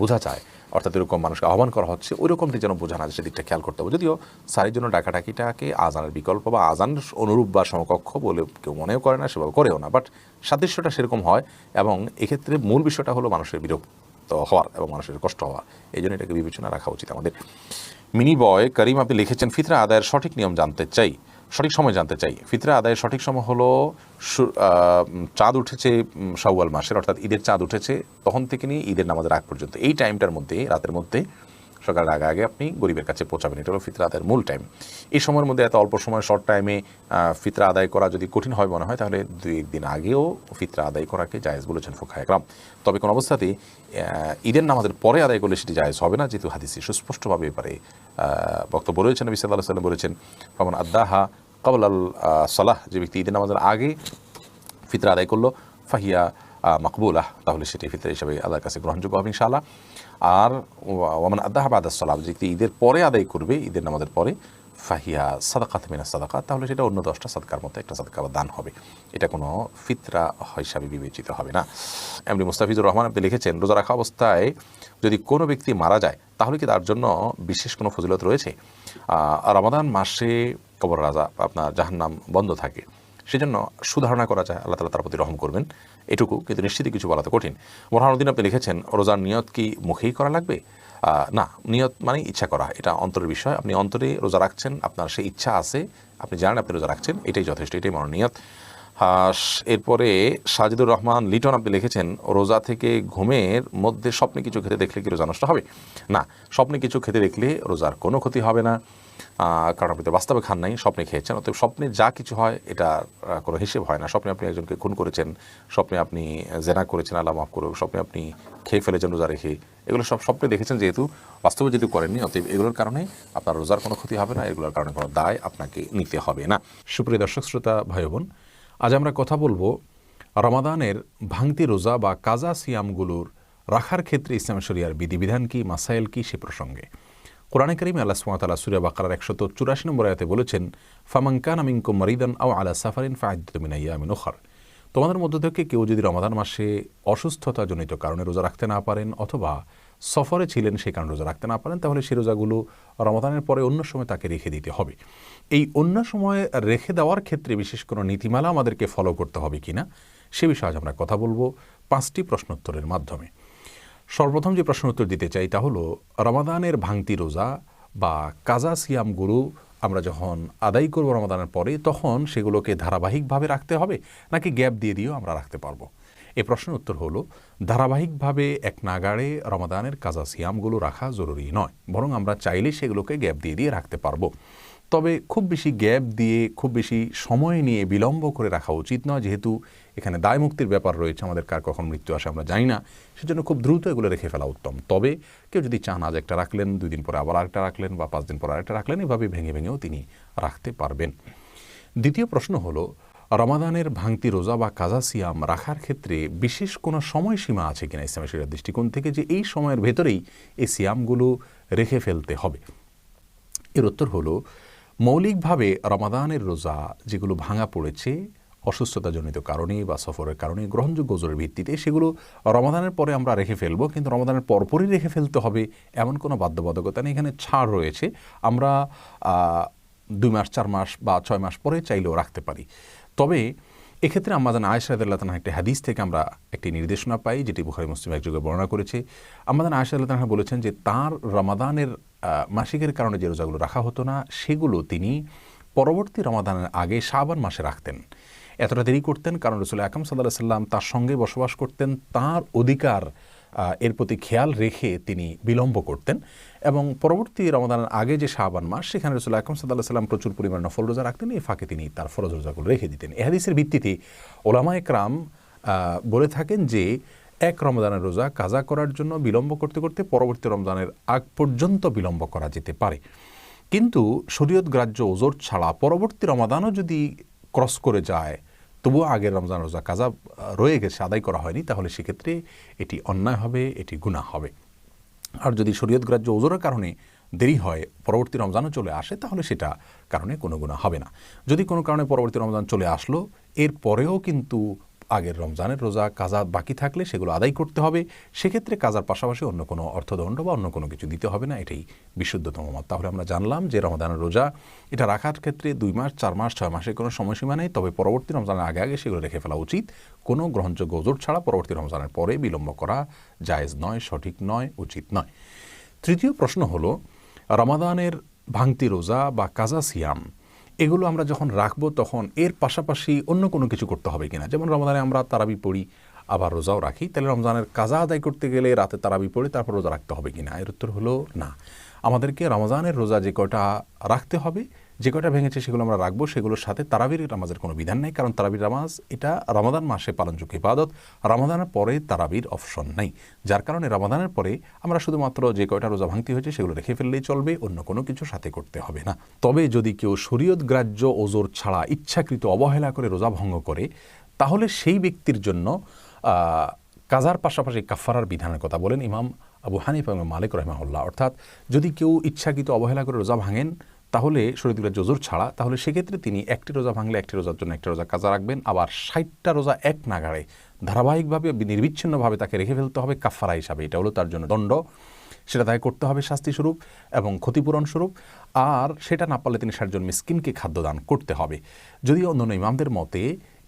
S2: বোঝা যায়, অর্থাৎ এরকম মানুষকে আহ্বান করা হচ্ছে ওইরকমটি যেন বোঝা না যায়, সেদিকটা খেয়াল করতে হবে। যদিও সারির জন্য ডাকাডাকিটাকে আজানের বিকল্প বা আজানের অনুরূপ বা সমকক্ষ বলে কেউ মনেও করে না, সেভাবে করেও না, বাট সাদৃশ্যটা সেরকম হয়। এবং এক্ষেত্রে মূল বিষয়টা হলো মানুষের বিরক্ত হওয়ার এবং মানুষের কষ্ট হওয়ার, এই জন্য এটাকে বিবেচনা রাখা উচিত আমাদের। মিনি বয় করিম আপনি লিখেছেন, ফিতরা আদায়ের সঠিক নিয়ম জানতে চাই, সঠিক সময় জানতে চাই। ফিতরা আদায়ের সঠিক সময় হলো চাঁদ উঠেছে শাওয়াল মাসের, অর্থাৎ ঈদের চাঁদ উঠেছে তখন থেকে নিয়ে ঈদের নামাজের আগ পর্যন্ত, এই টাইমটার মধ্যে, রাতের মধ্যে, সকালের আগে আগে আপনি গরিবের কাছে পৌঁছাবেন, এটা হলো ফিতরা আদায়ের মূল টাইম। এই সময়ের মধ্যে এত অল্প সময়, শর্ট টাইমে ফিতরা আদায় করা যদি কঠিন হয় মনে হয়, তাহলে 2-1 দিন আগেও ফিতরা আদায় করাকে জায়েজ বলেছেন ফুকাহায়ে একরাম। তবে কোনো অবস্থাতেই ঈদের নামাজের পরে আদায় করলে সেটি জায়েজ হবে না, যেহেতু হাদিসে সুস্পষ্টভাবে এবারে বক্তব্য রয়েছেন। নবী সাল্লাল্লাহু আলাইহি ওয়াসাল্লাম বলেছেন, ফামান আদ্দাহা ক্বাবলাল সালাহ, যে ব্যক্তি ঈদের নামাজের আগে ফিতরা আদায় করলো, ফাহিয়া মাকবুলাহ, তাহলে সেটি ফিতরা হিসাবে আল্লাহর কাছে গ্রহণযোগ্য হবে ইনশাআল্লাহ। আর ওয়ামান আদ্দাহা বাদাস সালাম, যে ব্যক্তি ঈদের পরে আদায় করবে, ঈদের নামাজের পরে, ফাহিয়া সাদাকাত মিনাস সাদাকাত, তাহলে সেটা অন্য 10টা সাদকার মতো একটা সাদকা বা দান হবে, এটা কোনো ফিতরা হিসাবে বিবেচিত হবে না। এমনি মুস্তাফিজুর রহমান আপনি লিখেছেন, রোজা রাখা অবস্থায় যদি কোনো ব্যক্তি মারা যায় তাহলে কি তার জন্য বিশেষ কোনো ফজিলত রয়েছে? রমাদান মাসে কবর রাজা আপনার জাহান্নাম বন্ধ থাকে, সেজন্য সুধারণা করা যায়, আল্লাহ তাআলা তার প্রতি রহম করবেন, এটুকু, কিন্তু নিশ্চিতই কিছু বলা তো কঠিন। বোরহানুদ্দিন আপনি লিখেছেন, রোজার নিয়ত কি মুখেই করা লাগবে? না, নিয়ত মানে ইচ্ছা করা, এটা অন্তরের বিষয়। আপনি অন্তরে রোজা রাখছেন, আপনার সেই ইচ্ছা আছে, আপনি জানেন আপনি রোজা রাখছেন, এটাই যথেষ্ট, এটাই মনোনিয়ত। এরপরে সাজিদুর রহমান লিটন আপনি লিখেছেন, রোজা থেকে ঘুমের মধ্যে স্বপ্নে কিছু খেতে দেখলে কি রোজা নষ্ট হবে? না, স্বপ্নে কিছু খেতে দেখলে রোজার কোনো ক্ষতি হবে না, কারণ আপনি তো বাস্তবে খান নাই, স্বপ্নে খেয়েছেন। অতএব স্বপ্নে যা কিছু হয় এটা কোনো হিসেব হয় না। স্বপ্নে আপনি একজনকে খুন করেছেন, স্বপ্নে আপনি জেনা করেছেন, আল্লাহ মাফ করুক, স্বপ্নে আপনি খেয়ে ফেলেছেন রোজা রেখে, এগুলো সব স্বপ্নে দেখেছেন যেহেতু, বাস্তবে যেহেতু করেননি, অতএব এগুলোর কারণে আপনার রোজার কোনো ক্ষতি হবে না, এগুলোর কারণে কোনো দায় আপনাকে নিতে হবে না।
S1: সুপ্রিয় দর্শক শ্রোতা ভাই বোন, আজ আমরা কথা বলবো রমাদানের ভাঙতি রোজা বা কাজা সিয়ামগুলোর রাখার ক্ষেত্রে ইসলাম শরিয়ার বিধিবিধান কি, মাসাইল কি, সে প্রসঙ্গে। কোরআনে কারীমে আল্লাহ সুবহানাহু ওয়া তাআলা সূরা বাকারার 184 নম্বর আয়াতে বলেছেন, ফামান কানা মিনকুম মারিদান আও আলা সাফারিন ফাইদ্দাতুম মিন আইয়ামিন উখর। তোমাদের মধ্য থেকে কেউ যদি রমাদান মাসে অসুস্থতাজনিত কারণে রোজা রাখতে না পারেন অথবা সফরে ছিলেন সেই কারণে রোজা রাখতে না পারেন, তাহলে সেই রোজাগুলো রমাদানের পরে অন্য সময় তাকে রেখে দিতে হবে। এই অন্য সময় রেখে দেওয়ার ক্ষেত্রে বিশেষ কোনো নীতিমালা আমাদেরকে ফলো করতে হবে কিনা সে বিষয়ে আজ আমরা কথা বলবো 5টি প্রশ্নোত্তরের মাধ্যমে। সর্বপ্রথম যে প্রশ্ন উত্তর দিতে চাই তা হলো, রমাদানের ভাঙতি রোজা বা কাজা সিয়ামগুলো আমরা যখন আদায় করব রমাদানের পরে, তখন সেগুলোকে ধারাবাহিকভাবে রাখতে হবে নাকি গ্যাপ দিয়ে দিয়েও আমরা রাখতে পারবো? এই প্রশ্নের উত্তর হলো, ধারাবাহিকভাবে এক নাগাড়ে রমাদানের কাজা সিয়ামগুলো রাখা জরুরি নয়, বরং আমরা চাইলে সেগুলোকে গ্যাপ দিয়ে দিয়ে রাখতে পারবো। তবে খুব বেশি গ্যাপ দিয়ে, খুব বেশি সময় নিয়ে বিলম্ব করে রাখা উচিত নয়, যেহেতু এখানে দায় মুক্তির ব্যাপার রয়েছে, আমাদের কার কখন মৃত্যু আসে আমরা জানি না, সেজন্য খুব দ্রুত এগুলো রেখে ফেলা উত্তম। তবে কেউ যদি চান আজ একটা রাখলেন, 2 দিন পরে আবার আরেকটা রাখলেন, বা 5 দিন পরে আরেকটা রাখলেন, এভাবে ভেঙে ভেঙেও তিনি রাখতে পারবেন। দ্বিতীয় প্রশ্ন হলো, রমাদানের ভাঙতি রোজা বা কাজা সিয়াম রাখার ক্ষেত্রে বিশেষ কোনো সময়সীমা আছে কিনা ইসলামের শরিয়ার দৃষ্টিকোণ থেকে, যে এই সময়ের ভেতরেই এই সিয়ামগুলো রেখে ফেলতে হবে? এর উত্তর হলো, মৌলিকভাবে রমাদানের রোজা যেগুলো ভাঙা পড়েছে অসুস্থতাজনিত কারণে বা সফরের কারণে গ্রহণযোগ্য ওজরের ভিত্তিতে, সেগুলো রমাদানের পরে আমরা রেখে ফেলবো, কিন্তু রমাদানের পরপরই রেখে ফেলতে হবে এমন কোনো বাধ্যবাধকতা নেই। এখানে ছাড় রয়েছে, আমরা 2 মাস, 4 মাস বা 6 মাস পরে চাইলেও রাখতে পারি। তবে এক্ষেত্রে আম্মাজান আয়েশা রাদিয়াল্লাহু তাআলা একটি হাদিস থেকে আমরা একটি নির্দেশনা পাই, যেটি বুখারী মুসলিম একযোগে বর্ণনা করেছে। আম্মাজান আয়েশা রাদিয়াল্লাহু তাআলা বলেছেন যে তার রমাদানের মাসিকের কারণে যে রোজাগুলো রাখা হতো না, সেগুলো তিনি পরবর্তী রমাদানের আগে শাবান মাসে রাখতেন। এতটা দেরি করতেন কারণ রাসূল আকরাম সাল্লাল্লাহু আলাইহি সাল্লাম তার সঙ্গে বসবাস করতেন, তার অধিকার এর প্রতি খেয়াল রেখে তিনি বিলম্ব করতেন, এবং পরবর্তী রমাদানের আগে যে শাবান মাস, সেখানে রাসূল আকরাম সাল্লাল্লাহু আলাইহি সাল্লাম প্রচুর পরিমাণে নফল রোজা রাখতেন, এই ফাঁকে তিনি তার ফরজ রোজাগুলো রেখে দিতেন। এই হাদিসের ভিত্তিতে উলামায়ে কেরাম বলে থাকেন যে এক রমজানের রোজা কাজা করার জন্য বিলম্ব করতে করতে পরবর্তী রমজানের আগ পর্যন্ত বিলম্ব করা যেতে পারে, কিন্তু শরীয়ত গ্রাহ্য ওজর ছাড়া পরবর্তী রমাদানও যদি ক্রস করে যায়, তবুও আগের রমজান রোজা কাজা রয়ে গেছে, আদায় করা হয়নি, তাহলে সেক্ষেত্রে এটি অন্যায় হবে, এটি গুনাহ হবে। আর যদি শরীয়ত গ্রাহ্য ওজরের কারণে দেরি হয়, পরবর্তী রমজানও চলে আসে, তাহলে সেটা কারণে কোনো গুনাহ হবে না। যদি কোনো কারণে পরবর্তী রমজান চলে আসলো, এর পরেও কিন্তু আগের রমজানের রোজা কাজা বাকি থাকলে সেগুলো আদায় করতে হবে, সেক্ষেত্রে কাজার পাশাপাশি অন্য কোনো অর্থদণ্ড বা অন্য কোনো কিছু দিতে হবে না, এটাই বিশুদ্ধতম মত। তাহলে আমরা জানলাম যে রমজানের রোজা এটা রাখার ক্ষেত্রে 2 মাস, 4 মাস, 6 মাসের কোনো সময়সীমা নেই, তবে পরবর্তী রমজানের আগে আগে সেগুলো রেখে ফেলা উচিত। কোনো গ্রহণযোগ্য ওজর ছাড়া পরবর্তী রমজানের পরে বিলম্ব করা জায়েজ নয়, সঠিক নয়, উচিত নয়। তৃতীয় প্রশ্ন হলো, রমাদানের ভাঙতি রোজা বা কাজা সিয়াম এগুলো আমরা যখন রাখবো তখন এর পাশাপাশি অন্য কোনো কিছু করতে হবে কিনা? যেমন রমাদানে আমরা তারাবি পড়ি, আবার রোজাও রাখি, তাহলে রমজানের কাজা আদায় করতে গেলে রাতে তারাবি পড়ে তারপর রোজা রাখতে হবে কিনা? এর উত্তর হলো না। আমাদেরকে রমজানের রোজা যে কয়টা রাখতে হবে, যে কয়টা ভেঙেছে সেগুলো আমরা রাখবো, সেগুলোর সাথে তারাবির নামাজের কোনো বিধান নেই, কারণ তারাবির নামাজ এটা রমাদান মাসে পালনযোগ্য ইবাদত, রমাদানের পরে তারাবির অপশন নেই, যার কারণে রমাদানের পরে আমরা শুধুমাত্র যে কয়টা রোজা ভাঙতি হয়েছে সেগুলো রেখে ফেললেই চলবে, অন্য কোনো কিছু সাথে করতে হবে না। তবে যদি কেউ শরীয়ত গ্রাহ্য ওজর ছাড়া ইচ্ছাকৃত অবহেলা করে রোজা ভঙ্গ করে, তাহলে সেই ব্যক্তির জন্য কাজার পাশাপাশি কাফারার বিধানের কথা বলেন ইমাম আবু হানিফা এবং মালিক রাহিমাহুল্লাহ। অর্থাৎ যদি কেউ ইচ্ছাকৃত অবহেলা করে রোজা ভাঙেন, তাহলে শরীয়ত গ্রাহ্য ওজর ছাড়া, তাহলে সেক্ষেত্রে তিনি একটি রোজা ভাঙলে একটি রোজার জন্য একটা রোজা কাজা রাখবেন, আবার 60টা রোজা এক নাগাড়ে ধারাবাহিকভাবে নির্বিচ্ছিন্নভাবে তাকে রেখে ফেলতে হবে কাফারা হিসাবে। এটা হলো তার জন্য দণ্ড, সেটা তাকে করতে হবে শাস্তিস্বরূপ এবং ক্ষতিপূরণ স্বরূপ, আর সেটা না পারলে তিনি 60 জন মিসকিনকে খাদ্যদান করতে হবে। যদিও অন্যান্য ইমামদের মতে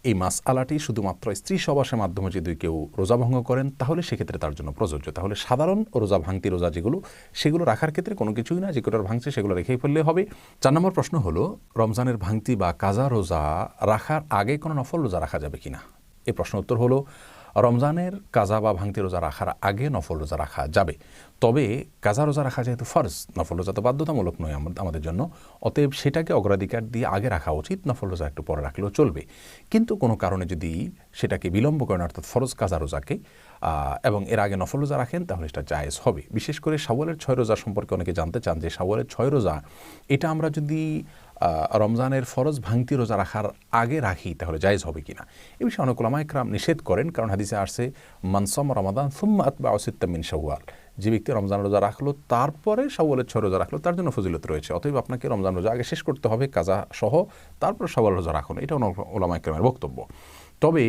S1: এই মাসআলাটি শুধুমাত্র স্ত্রী সহবাসের মাধ্যমে যদি কেউ রোজা ভঙ্গ করেন তাহলে সেক্ষেত্রে তার জন্য প্রযোজ্য। তাহলে সাধারণ রোজা ভাঙতি রোজা যেগুলো সেগুলো রাখার ক্ষেত্রে কোনো কিছুই না, যেগুলোর ভাঙছে সেগুলো রেখেই ফেললে হবে। 4 নম্বর প্রশ্ন হলো রমজানের ভাঙতি বা কাজা রোজা রাখার আগে কোনো নফল রোজা রাখা যাবে কিনা। এই প্রশ্ন উত্তর হলো রমজানের কাজা বা ভাঙতি রোজা রাখার আগে নফল রোজা রাখা যাবে। তবে কাজা রোজা রাখা যেহেতু ফরজ, নফল রোজা তো বাধ্যতামূলক নয় আমাদের জন্য, অতএব সেটাকে অগ্রাধিকার দিয়ে আগে রাখা উচিত, নফল রোজা একটু পরে রাখলেও চলবে। কিন্তু কোনো কারণে যদি সেটাকে বিলম্ব করেন অর্থাৎ ফরজ কাজা রোজাকে এবং এর আগে নফল রোজা রাখেন তাহলে সেটা জায়েজ হবে। বিশেষ করে শাওয়ালের 6 রোজা সম্পর্কে অনেকে জানতে চান যে শাওয়ালের 6 রোজা এটা আমরা যদি রমজানের ফরজ ভাঙতি রোজা রাখার আগে রাখি তাহলে জায়েজ হবে কিনা। এ বিষয়ে অনেক উলামা ইকরাম নিষেধ করেন, কারণ হাদিসে আসছে মান সাম রমাদান সুম্মা আতবাউ সিত্তাম মিন শাওয়াল, যে ব্যক্তি রমজান রোজা রাখলো তারপরে শাওয়ালের 6 রোজা রাখলো তার জন্য ফজিলত রয়েছে। অতএব আপনাকে রমজান রোজা আগে শেষ করতে হবে কাজা সহ, তারপর শাওয়াল রোজা রাখুন, এটা অনেক উলামা ইকরামের বক্তব্য। তবে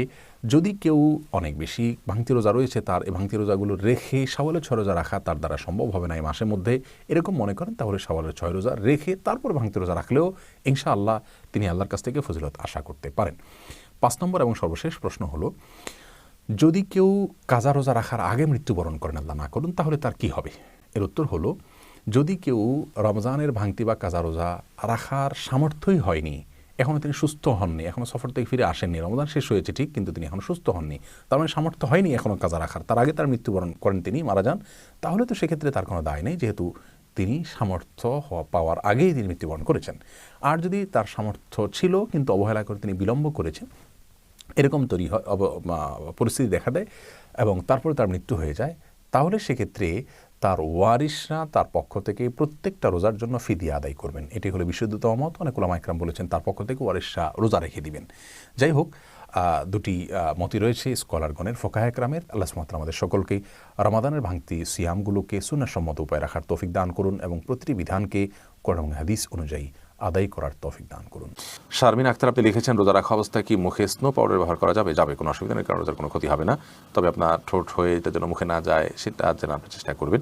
S1: যদি কেউ অনেক বেশি ভাঙতি রোজা রয়েছে, তার এই ভাঙতি রোজাগুলো রেখে শাওয়ালের 6 রোজা রাখা তার দ্বারা সম্ভব হবে না এই মাসের মধ্যে, এরকম মনে করেন, তাহলে শাওয়ালের 6 রোজা রেখে তারপর ভাঙতি রোজা রাখলেও ইনশাআল্লাহ তিনি আল্লাহর কাছ থেকে ফজিলত আশা করতে পারেন। 5 নম্বর এবং সর্বশেষ প্রশ্ন হলো যদি কেউ কাজা রোজা রাখার আগে মৃত্যুবরণ করেন, আল্লাহ না করুন, তাহলে তার কি হবে। এর উত্তর হলো যদি কেউ রমজানের ভাঙতি বা কাজা রোজা রাখার সামর্থ্যই হয়নি, এখনও তিনি সুস্থ হননি, এখনও সফর থেকে ফিরে আসেননি, রমজান শেষ হয়েছে ঠিক কিন্তু তিনি এখনও সুস্থ হননি, তার মানে সামর্থ্য হয়নি এখনও কাজা রাখার, তার আগে তার মৃত্যুবরণ করেন, তিনি মারা যান, তাহলে তো সেক্ষেত্রে তার কোনো দায় নেই, যেহেতু তিনি সামর্থ্য পাওয়ার আগেই তিনি মৃত্যুবরণ করেছেন। আর যদি তার সামর্থ্য ছিল কিন্তু অবহেলা করে তিনি বিলম্ব করেছেন, এরকম পরিস্থিতি দেখা দেয় এবং তারপরে তার মৃত্যু হয়ে যায়, তাহলে সেক্ষেত্রে তার ওয়ারিশরা তার পক্ষ থেকে প্রত্যেকটা রোজার জন্য ফিদিয়া আদায় করবেন। এটি হলো বিশুদ্ধতম মত। অনেক উলামা ইকরাম বলেছেন তার পক্ষ থেকে ওয়ারিশরা রোজা রেখে দিবেন। যাই হোক, দুটি মতই রয়েছে স্কলারগণের, ফোকাহে ইকরামের। আল্লাহ সুবহানাহু ওয়া তাআলা আমাদের সকলকে রমাদানের ভাঙতি সিয়ামগুলোকে সুন্নাহসম্মত উপায়ে রাখার তৌফিক দান করুন এবং প্রতিটি বিধানকে কোরআন এবং হাদিস অনুযায়ী আদায় করার তৌফিক দান করুন।
S2: শারমিন আক্তার আপনি লিখেছেন রোজা রাখা অবস্থায় কি মুখে স্নো পাউডার ব্যবহার করা যাবে? যাবে, কোনো অসুবিধা নেই, কারণ রোজার কোনো ক্ষতি হবে না। তবে আপনার ঠোঁট হয়ে এটা যেন মুখে না যায় সেটা যেন আপনি চেষ্টা করবেন।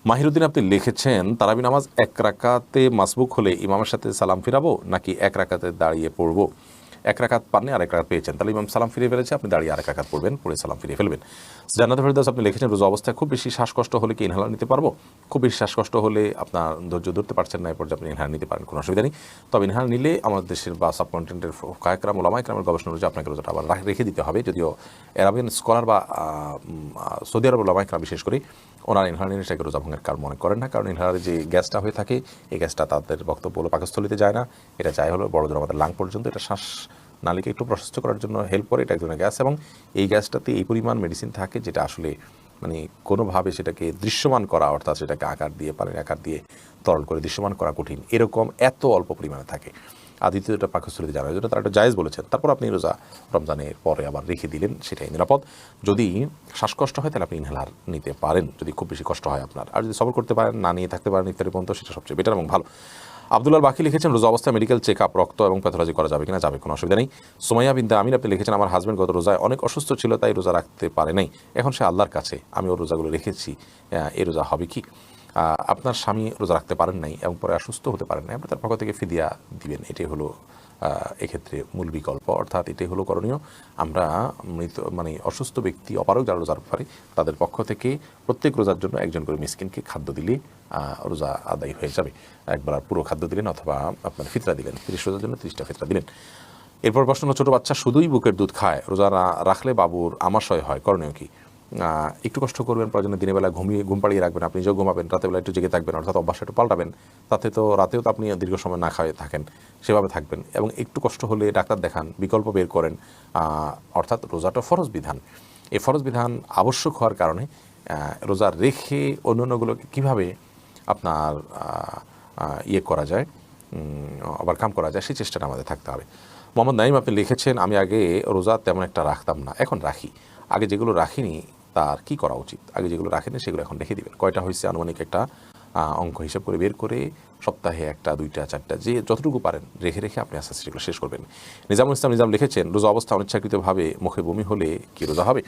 S2: মাহিরুদ্দিন আপনি লিখেছেন তারাবি নামাজ 1 রাকাতে মাসবুক হলে ইমামের সাথে সালাম ফিরাবো নাকি 1 রাকাতে দাঁড়িয়ে পড়বো? 1 রাকাত পাননি আর 1 রাকাত পেয়েছেন, তাহলে ইমাম সালাম ফিরিয়ে ফেলেছে, আপনি দাঁড়িয়ে 1 রাকাত পড়বেন, পড়ে সালাম ফিরিয়ে ফেলবেন। জান্নাতুল ফেরদাউস আপনি লিখেছেন রোজা অবস্থায় খুব বেশি শ্বাসকষ্ট হলে কি ইনহেলার নিতে পারবো? খুব বেশি শ্বাসকষ্ট হলে আপনার ধৈর্য ধরতে পারছেন না, এরপর আপনি ইনহেলার নিতে পারেন, কোনো অসুবিধা নেই। তবে ইনহেলার নিলে আমাদের দেশের বা সাবকন্টিনেন্টের ফুকাহা ইকরাম ওলামা ইকরামের গবেষণা অনুযায়ী আপনাকে রোজাটা আবার রেখে দিতে হবে। যদিও আরবিয়ান স্কলার বা সৌদি আরব ওলামা ইকরাম বিশেষ করে ওনারা ইনহেলার নিলে সেটাকে রোজা ভঙ্গের কারণ মনে করেন না, কারণ ইনহেলারের যে গ্যাসটা হয়ে থাকে এই গ্যাসটা তাদের বক্তব্য হলো পাকস্থলিতে যায় না, এটা যায় হলো বড়দের আমাদের লাং পর্যন্ত, এটা শ্বাস নালীকে একটু প্রশস্ত করার জন্য হেল্প করে, এটা এক ধরনের গ্যাস এবং এই গ্যাসটাতে এই পরিমাণ মেডিসিন থাকে যেটা আসলে মানে কোনোভাবে সেটাকে দৃশ্যমান করা, অর্থাৎ সেটাকে আকার দিয়ে পানির আকার দিয়ে তরল করে দৃশ্যমান করা কঠিন, এরকম এত অল্প পরিমাণে থাকে। আর দ্বিতীয়টা পাকস্থলীতে জানার জন্য তারা একটা জায়েজ বলেছেন, তারপর আপনি রোজা রমজানের পরে আবার রেখে দিলেন, সেটাই নিরাপদ। যদি শ্বাসকষ্ট হয় তাহলে আপনি ইনহেলার নিতে পারেন যদি খুব বেশি কষ্ট হয় আপনার, আর যদি সবর করতে পারেন না নিয়ে থাকতে পারেন ইত্যাদি পর্যন্ত, সেটা সবচেয়ে বেটার এবং ভালো। আব্দুল্লাহ বাকি লিখেছেন রোজা অবস্থায় মেডিকেল চেক আপ, রক্ত এবং প্যাথোলজি করা যাবে কিনা? যাবে, কোনো অসুবিধা নেই। সুমাইয়া বিনতে আমিন আপনি লিখেছেন আমার হাজব্যান্ড গত রোজায় অনেক অসুস্থ ছিল, তাই রোজা রাখতে পারে নাই, এখন সে আল্লাহর কাছে, আমি ওর রোজাগুলো রেখেছি, এই রোজা হবে কি? আপনার স্বামী রোজা রাখতে পারেন নাই এবং পরে অসুস্থ হতে পারেন নাই, আপনি তার পক্ষ থেকে ফিদিয়া দিবেন, এটাই হলো এক্ষেত্রে মূল বিকল্প, অর্থাৎ এটাই হলো করণীয়। আমরা মৃত মানে অসুস্থ ব্যক্তি অপারগ যারা রোজার পারে তাদের পক্ষ থেকে প্রত্যেক রোজার জন্য একজন করে মিসকিনকে খাদ্য দিলে রোজা আদায় হয়ে যাবে। একবার পুরো খাদ্য দিলেন অথবা আপনার ফিতরা দিলেন, 30 রোজার জন্য 30টা ফিতরা দিলেন। এরপর প্রশ্ন, ছোটো বাচ্চা শুধুই বুকের দুধ খায়, রোজা রাখলে বাবুর আমাশয় হয়, করণীয় কি? একটু কষ্ট করবেন, প্রয়োজনে দিনের বেলা ঘুম পাড়িয়ে রাখবেন, আপনি নিজেও ঘুমাবেন, রাতের বেলা একটু জেগে থাকবেন, অর্থাৎ অভ্যাসটা একটু পাল্টাবেন, তাতে তো রাতেও তো আপনি দীর্ঘ সময় না খাওয়াই থাকেন, সেভাবে থাকবেন। এবং একটু কষ্ট হলে ডাক্তার দেখান, বিকল্প বের করেন, অর্থাৎ রোজাটা ফরজ বিধান, এই ফরজ বিধান আবশ্যক হওয়ার কারণে রোজা রেখে অন্যান্যগুলোকে কীভাবে আপনার ইয়ে করা যায়, ওভারকাম করা যায়, সেই চেষ্টাটা আমাদের থাকতে হবে। মোহাম্মদ নাইম আপনি লিখেছেন আমি আগে রোজা তেমন একটা রাখতাম না, এখন রাখি, আগে যেগুলো রাখিনি তার কি করা উচিত? আগে যেগুলো রাখেনি সেগুলো এখন রেখে দিবেন, কয়টা হয়েছে আনুমানিক একটা অঙ্ক হিসাব করে বের করে সপ্তাহে 1টা 2টা 4টা যে যতটুকু পারেন রেখে রেখে আপনি আস্তে আস্তে সেগুলো শেষ করবেন। নিজামুল ইসলাম নিজাম লিখেছেন রোজা অবস্থা অনিচ্ছাকৃতভাবে মুখে বমি হলে কি রোজা হবে?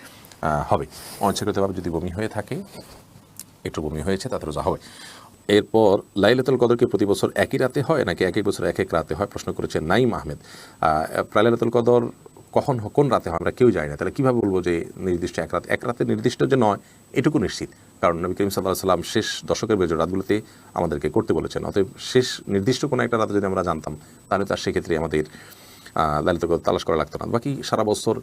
S2: হবে, অনিচ্ছাকৃতভাবে যদি বমি হয়ে থাকে, একটু বমি হয়েছে, তাতে রোজা হবে। এরপর লাইলাতুল কদর কি প্রতি বছর একই রাতে হয় নাকি এক এক বছর এক এক রাতে হয়? প্রশ্ন করেছেন নাইম আহমেদ। লাইলাতুল কদর কখন কোন রাতে হয় আমরা কেউ জানি না, তাহলে কীভাবে বলবো যে নির্দিষ্ট এক রাতে নির্দিষ্ট যে নয় এটুকু নিশ্চিত, কারণ নবী করিম সাল্লাল্লাহু আলাইহি সাল্লাম শেষ দশকের বেজোড় রাতগুলোতে আমাদেরকে করতে বলেছেন। অতএব শেষ নির্দিষ্ট কোনো একটা রাতে যদি আমরা জানতাম তাহলে তার সেক্ষেত্রে আমাদের লালিত তালাশ করা লাগতো না। বাকি সারা বছর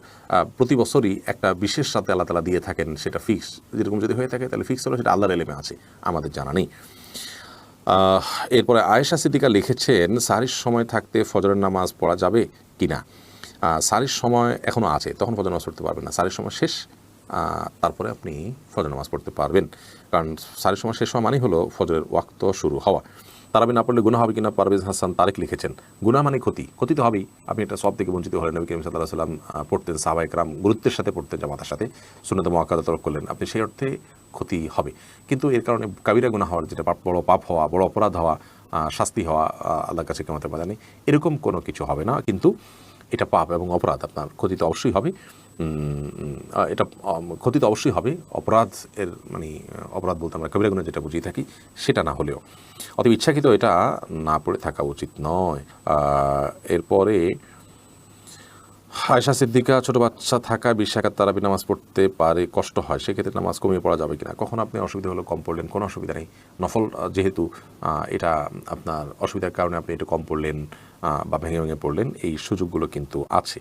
S2: প্রতি বছরই একটা বিশেষ রাতে আল্লাহ তাআলা দিয়ে থাকেন, সেটা ফিক্স, যেরকম যদি হয়ে থাকে তাহলে ফিক্স হলো, সেটা আল্লাহর ইলমে আছে, আমাদের জানা নেই। এরপরে আয়েশা সিদ্দিকা লিখেছেন সাহরির সময় থাকতে ফজরের নামাজ পড়া যাবে কিনা। সাহরির সময় এখনও আছে, তখন ফজর নামাজ পড়তে পারবেন না, সাহরির সময় শেষ, তারপরে আপনি ফজর নামাজ পড়তে পারবেন, কারণ সাহরির সময় শেষ হওয়া মানে হলো ফজরের ওয়াক্ত শুরু হওয়া। তারাবি না পড়লে গুনাহ হবে কিনা পারভেজ হাসান তারেক লিখেছেন, গুনাহ মানে ক্ষতি তো হবেই, আপনি একটা সব থেকে বঞ্চিত হলেন। নবী করিম সাল্লাল্লাহু আলাইহি ওয়াসাল্লাম পড়তেন, সাহাবায়ে কেরাম গুরুত্বের সাথে পড়তেন, জামাতের সাথে সুন্নাতে মুআক্কাদা তরক করলেন, আপনি সেই অর্থে ক্ষতি হবে। কিন্তু এর কারণে কাবিরা গুনাহ হওয়ার, যেটা বড় পাপ হওয়া, বড় অপরাধ হওয়া, শাস্তি হওয়া আল্লাহর কাছে কিয়ামতের ময়দানে, এরকম কোনো কিছু হবে না। কিন্তু এটা পাপ এবং অপরাধ, আপনার ক্ষতি তো অবশ্যই হবে। এটা ক্ষতি তো অবশ্যই হবে, অপরাধ এর মানে অপরাধ বলতে আমরা কবিরা গুনাহ যেটা বুঝিয়ে থাকি সেটা না হলেও, অতএব ইচ্ছাকৃত এটা না পড়ে থাকা উচিত নয়। এরপরে আয়েশা সিদ্দিকা ছোট বাচ্চা থাকা 20 রাকাত তারাবি নামাজ পড়তে পারে, কষ্ট হয়, সেক্ষেত্রে নামাজ কমিয়ে পড়া যাবে কিনা। কখন আপনি অসুবিধা হলো কম পড়লেন, কোনো অসুবিধা নেই, নফল যেহেতু এটা আপনার অসুবিধার কারণে আপনি একটু কম পড়লেন বা ভেঙে পড়লেন, এই সুযোগগুলো কিন্তু আছে।